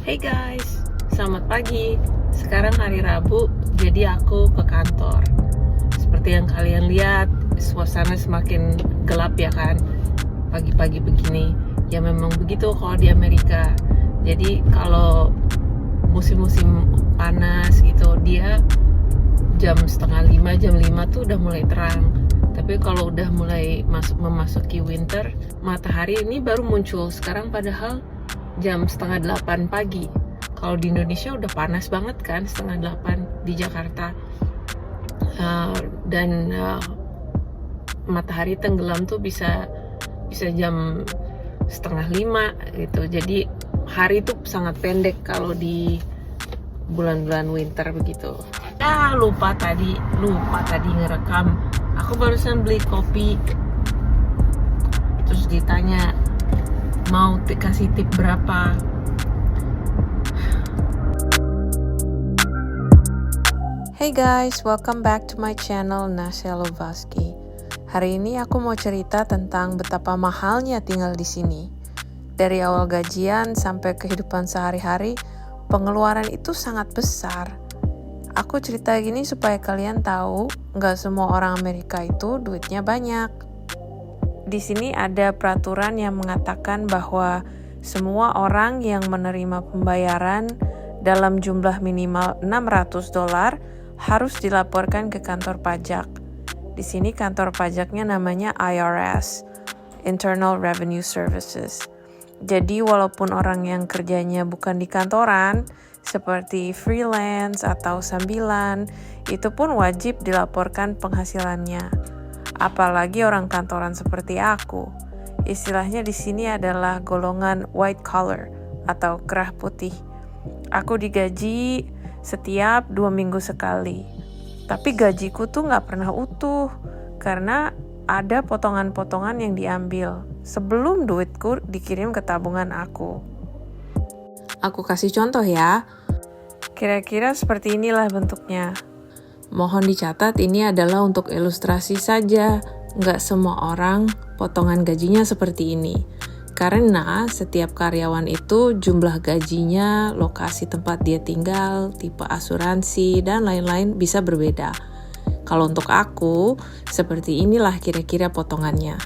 Hey guys, selamat pagi. Sekarang hari Rabu, jadi aku ke kantor. Seperti yang kalian lihat, suasana semakin gelap ya kan, pagi-pagi begini. Ya memang begitu kalau di Amerika. Jadi kalau musim-musim panas gitu, dia jam 4:30, jam 5 tuh udah mulai terang. Tapi kalau udah mulai memasuki winter, matahari ini baru muncul sekarang, padahal jam 7:30 pagi. Kalau di Indonesia udah panas banget kan 7:30 di Jakarta. Dan matahari tenggelam tuh bisa jam 4:30 gitu. Jadi hari itu sangat pendek kalau di bulan-bulan winter begitu. Lupa tadi ngerekam. Aku barusan beli kopi, terus ditanya mau kasih tip berapa. Hey guys, welcome back to my channel Nasya Lovaski. Hari ini aku mau cerita tentang betapa mahalnya tinggal di sini. Dari awal gajian sampai kehidupan sehari-hari, pengeluaran itu sangat besar. Aku cerita gini supaya kalian tahu, nggak semua orang Amerika itu duitnya banyak. Di sini ada peraturan yang mengatakan bahwa semua orang yang menerima pembayaran dalam jumlah minimal $600 harus dilaporkan ke kantor pajak. Di sini kantor pajaknya namanya IRS, Internal Revenue Services. Jadi walaupun orang yang kerjanya bukan di kantoran, seperti freelance atau sambilan, itu pun wajib dilaporkan penghasilannya. Apalagi orang kantoran seperti aku. Istilahnya di sini adalah golongan white collar atau kerah putih. Aku digaji setiap 2 minggu sekali. Tapi gajiku tuh gak pernah utuh karena ada potongan-potongan yang diambil sebelum duitku dikirim ke tabungan aku. Aku kasih contoh ya. Kira-kira seperti inilah bentuknya. Mohon dicatat ini adalah untuk ilustrasi saja. Nggak semua orang potongan gajinya seperti ini. Karena setiap karyawan itu jumlah gajinya, lokasi tempat dia tinggal, tipe asuransi, dan lain-lain bisa berbeda. Kalau untuk aku, seperti inilah kira-kira potongannya.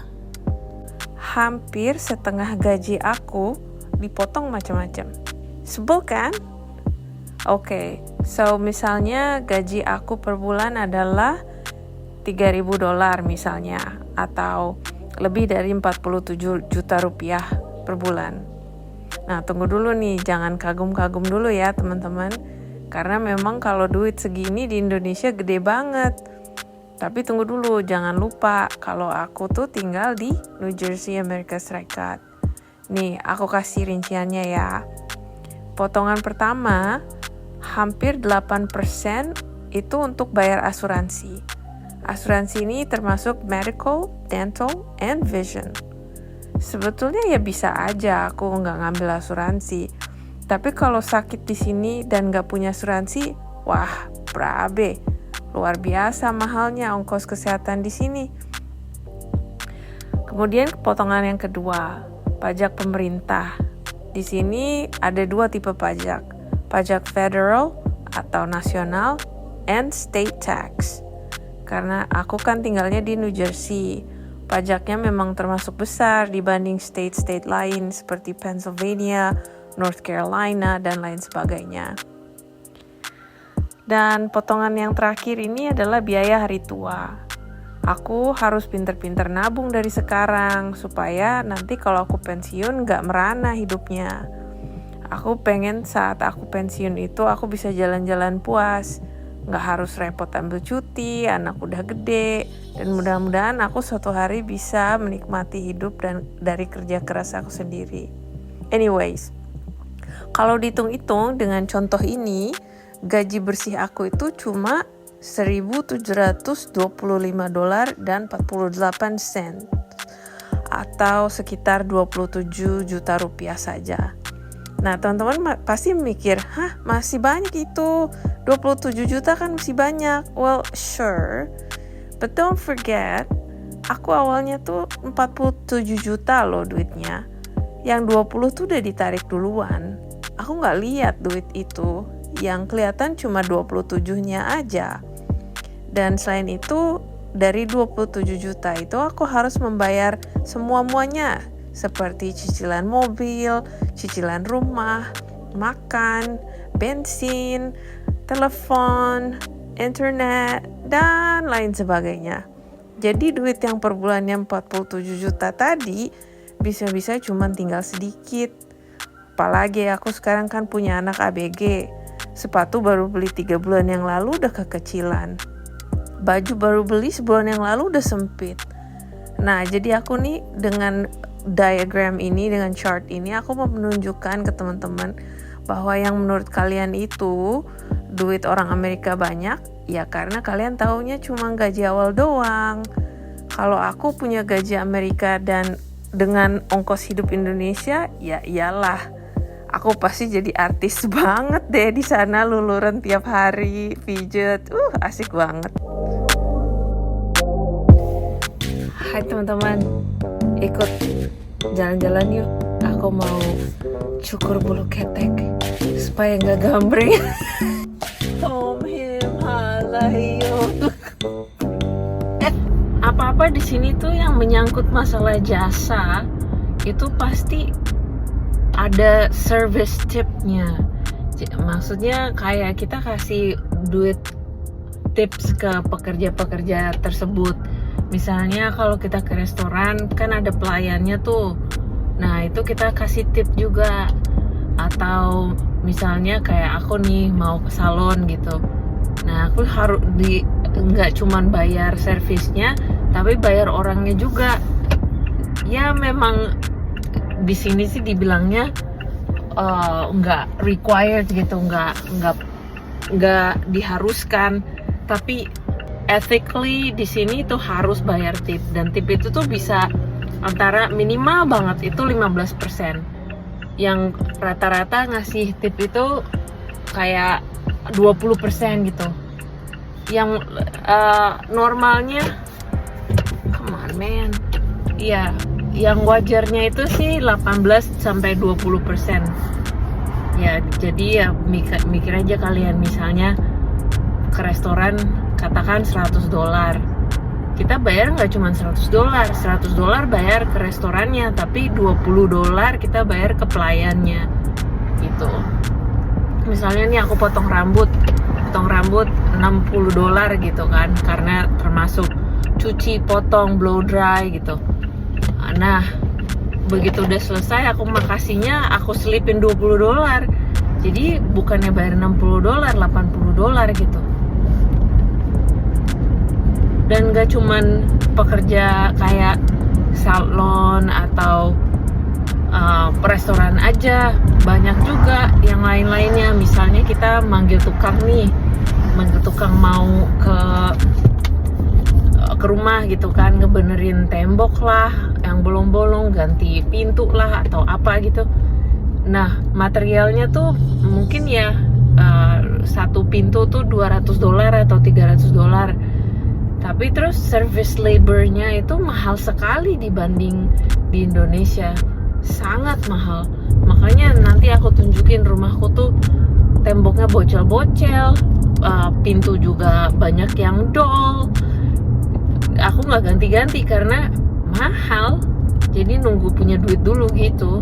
Hampir setengah gaji aku dipotong macam-macam. Sebel kan? Oke, so misalnya gaji aku per bulan adalah $3.000 misalnya, atau lebih dari 47 juta rupiah per bulan. Nah, tunggu dulu nih, jangan kagum-kagum dulu ya teman-teman, karena memang kalau duit segini di Indonesia gede banget. Tapi tunggu dulu, jangan lupa kalau aku tuh tinggal di New Jersey, Amerika Serikat. Nih, aku kasih rinciannya ya. Potongan pertama, hampir 8% itu untuk bayar asuransi. Asuransi ini termasuk medical, dental, and vision. Sebetulnya ya bisa aja aku nggak ngambil asuransi. Tapi kalau sakit di sini dan nggak punya asuransi, wah, berabe. Luar biasa mahalnya ongkos kesehatan di sini. Kemudian potongan yang kedua, pajak pemerintah. Di sini ada 2 tipe pajak. Pajak federal atau nasional, and state tax. Karena aku kan tinggalnya di New Jersey, pajaknya memang termasuk besar dibanding state-state lain seperti Pennsylvania, North Carolina, dan lain sebagainya. Dan potongan yang terakhir ini adalah biaya hari tua. Aku harus pinter-pinter nabung dari sekarang supaya nanti kalau aku pensiun gak merana hidupnya. Aku pengen saat aku pensiun itu aku bisa jalan-jalan puas. Nggak harus repot ambil cuti, anak udah gede. Dan mudah-mudahan aku suatu hari bisa menikmati hidup dan dari kerja keras aku sendiri. Anyways, kalau dihitung-hitung dengan contoh ini, gaji bersih aku itu cuma $1.725 dan 48 sen. Atau sekitar 27 juta rupiah saja. Nah, teman-teman pasti mikir, masih banyak itu, 27 juta kan masih banyak. Well, sure, but don't forget, aku awalnya tuh 47 juta loh duitnya. Yang 20 tuh udah ditarik duluan. aku nggak lihat duit itu, yang kelihatan cuma 27-nya aja. Dan selain itu, dari 27 juta itu aku harus membayar semua-muanya, seperti cicilan mobil, cicilan rumah, makan, bensin, telepon, internet, dan lain sebagainya. Jadi duit yang per bulannya 47 juta tadi bisa-bisa cuma tinggal sedikit. Apalagi aku sekarang kan punya anak ABG. Sepatu baru beli 3 bulan yang lalu udah kekecilan. Baju baru beli sebulan yang lalu udah sempit. Nah, jadi aku nih dengan diagram ini, dengan chart ini, aku mau menunjukkan ke teman-teman bahwa yang menurut kalian itu duit orang Amerika banyak, ya karena kalian taunya cuma gaji awal doang. Kalau aku punya gaji Amerika dan dengan ongkos hidup Indonesia, ya iyalah, aku pasti jadi artis banget deh di sana, luluran tiap hari, pijet, asik banget. Hai teman-teman, ikut jalan-jalan yuk. Aku mau cukur bulu ketek supaya nggak gambreng. Tom him halayo. Apa-apa di sini tuh yang menyangkut masalah jasa itu pasti ada service tipnya. Maksudnya kayak kita kasih duit tips ke pekerja-pekerja tersebut. Misalnya kalau kita ke restoran kan ada pelayannya tuh. Nah, itu kita kasih tip juga. Atau misalnya kayak aku nih mau ke salon gitu. Nah, aku harus nggak cuman bayar servisnya, tapi bayar orangnya juga. Ya memang di sini sih dibilangnya nggak required gitu, nggak diharuskan, tapi ethically di sini tuh harus bayar tip, dan tip itu tuh bisa antara minimal banget itu 15%. Yang rata-rata ngasih tip itu kayak 20% gitu. Yang normalnya, come on man, iya, yang wajarnya itu sih 18-20%. Ya, jadi ya mikir aja kalian, misalnya ke restoran katakan $100. Kita bayar nggak cuma $100 bayar ke restorannya, tapi $20 kita bayar ke pelayannya gitu. Misalnya nih aku potong rambut $60 gitu kan, karena termasuk cuci, potong, blow dry gitu. Nah, begitu udah selesai aku makasihnya aku selipin $20. Jadi bukannya bayar $60, $80 gitu. Dan gak cuman pekerja kayak salon atau restoran aja, banyak juga yang lain-lainnya. Misalnya kita manggil tukang mau ke rumah gitu kan, ngebenerin tembok lah yang bolong-bolong, ganti pintu lah atau apa gitu. Nah, materialnya tuh mungkin ya satu pintu tuh $200 atau $300. Tapi terus service labor-nya itu mahal sekali dibanding di Indonesia. Sangat mahal. Makanya nanti aku tunjukin rumahku tuh temboknya bocel-bocel, pintu juga banyak yang dol. Aku nggak ganti-ganti karena mahal. Jadi nunggu punya duit dulu gitu.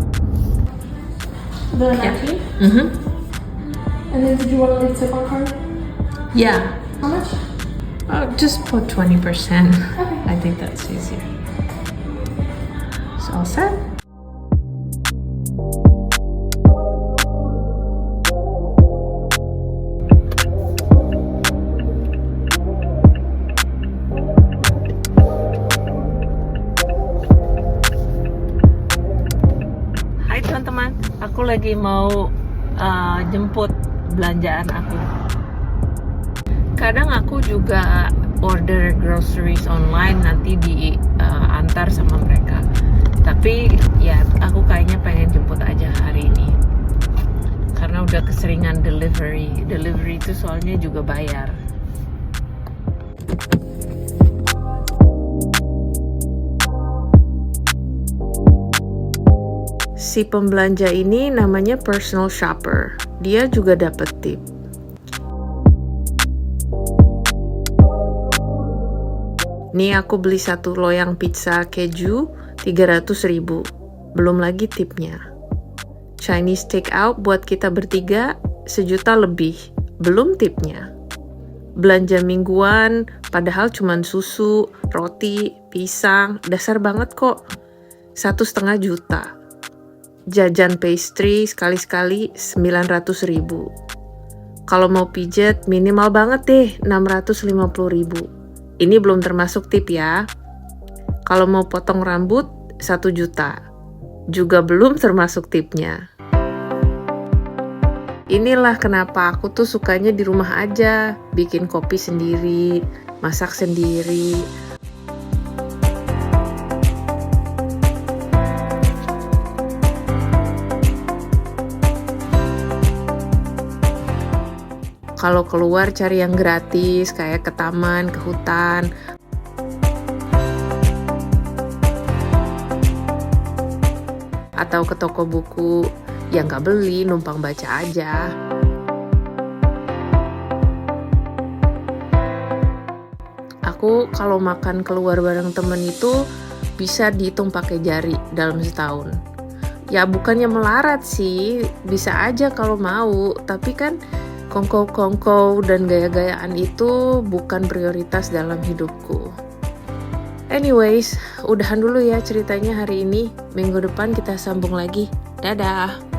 The napkin? Mm-hmm. And then did you want to leave tip on card? Yeah. How much? Just put 20%. Okay. I think that's easier. So all set? Hai teman-teman, aku lagi mau jemput belanjaan aku. Kadang aku juga order groceries online, nanti diantar sama mereka. Tapi ya aku kayaknya pengen jemput aja hari ini, karena udah keseringan delivery itu soalnya juga bayar. Si pembelanja ini namanya personal shopper. Dia juga dapat tip. Nih aku beli 1 loyang pizza keju 300.000. Belum lagi tipnya. Chinese take out buat kita bertiga 1 juta lebih. Belum tipnya. Belanja mingguan padahal cuman susu, roti, pisang, dasar banget kok. 1,5 juta. Jajan pastry sekali-sekali 900.000. Kalau mau pijet minimal banget deh 650.000. Ini belum termasuk tip ya. Kalau mau potong rambut 1 juta. Juga belum termasuk tipnya. Inilah kenapa aku tuh sukanya di rumah aja. Bikin kopi sendiri, masak sendiri. Kalau keluar cari yang gratis, kayak ke taman, ke hutan. Atau ke toko buku, yang nggak beli, numpang baca aja. Aku kalau makan keluar bareng temen itu bisa dihitung pakai jari dalam setahun. Ya bukannya melarat sih, bisa aja kalau mau, tapi kan kongkow-kongkow dan gaya-gayaan itu bukan prioritas dalam hidupku. Anyways, udahan dulu ya ceritanya hari ini. Minggu depan kita sambung lagi. Dadah!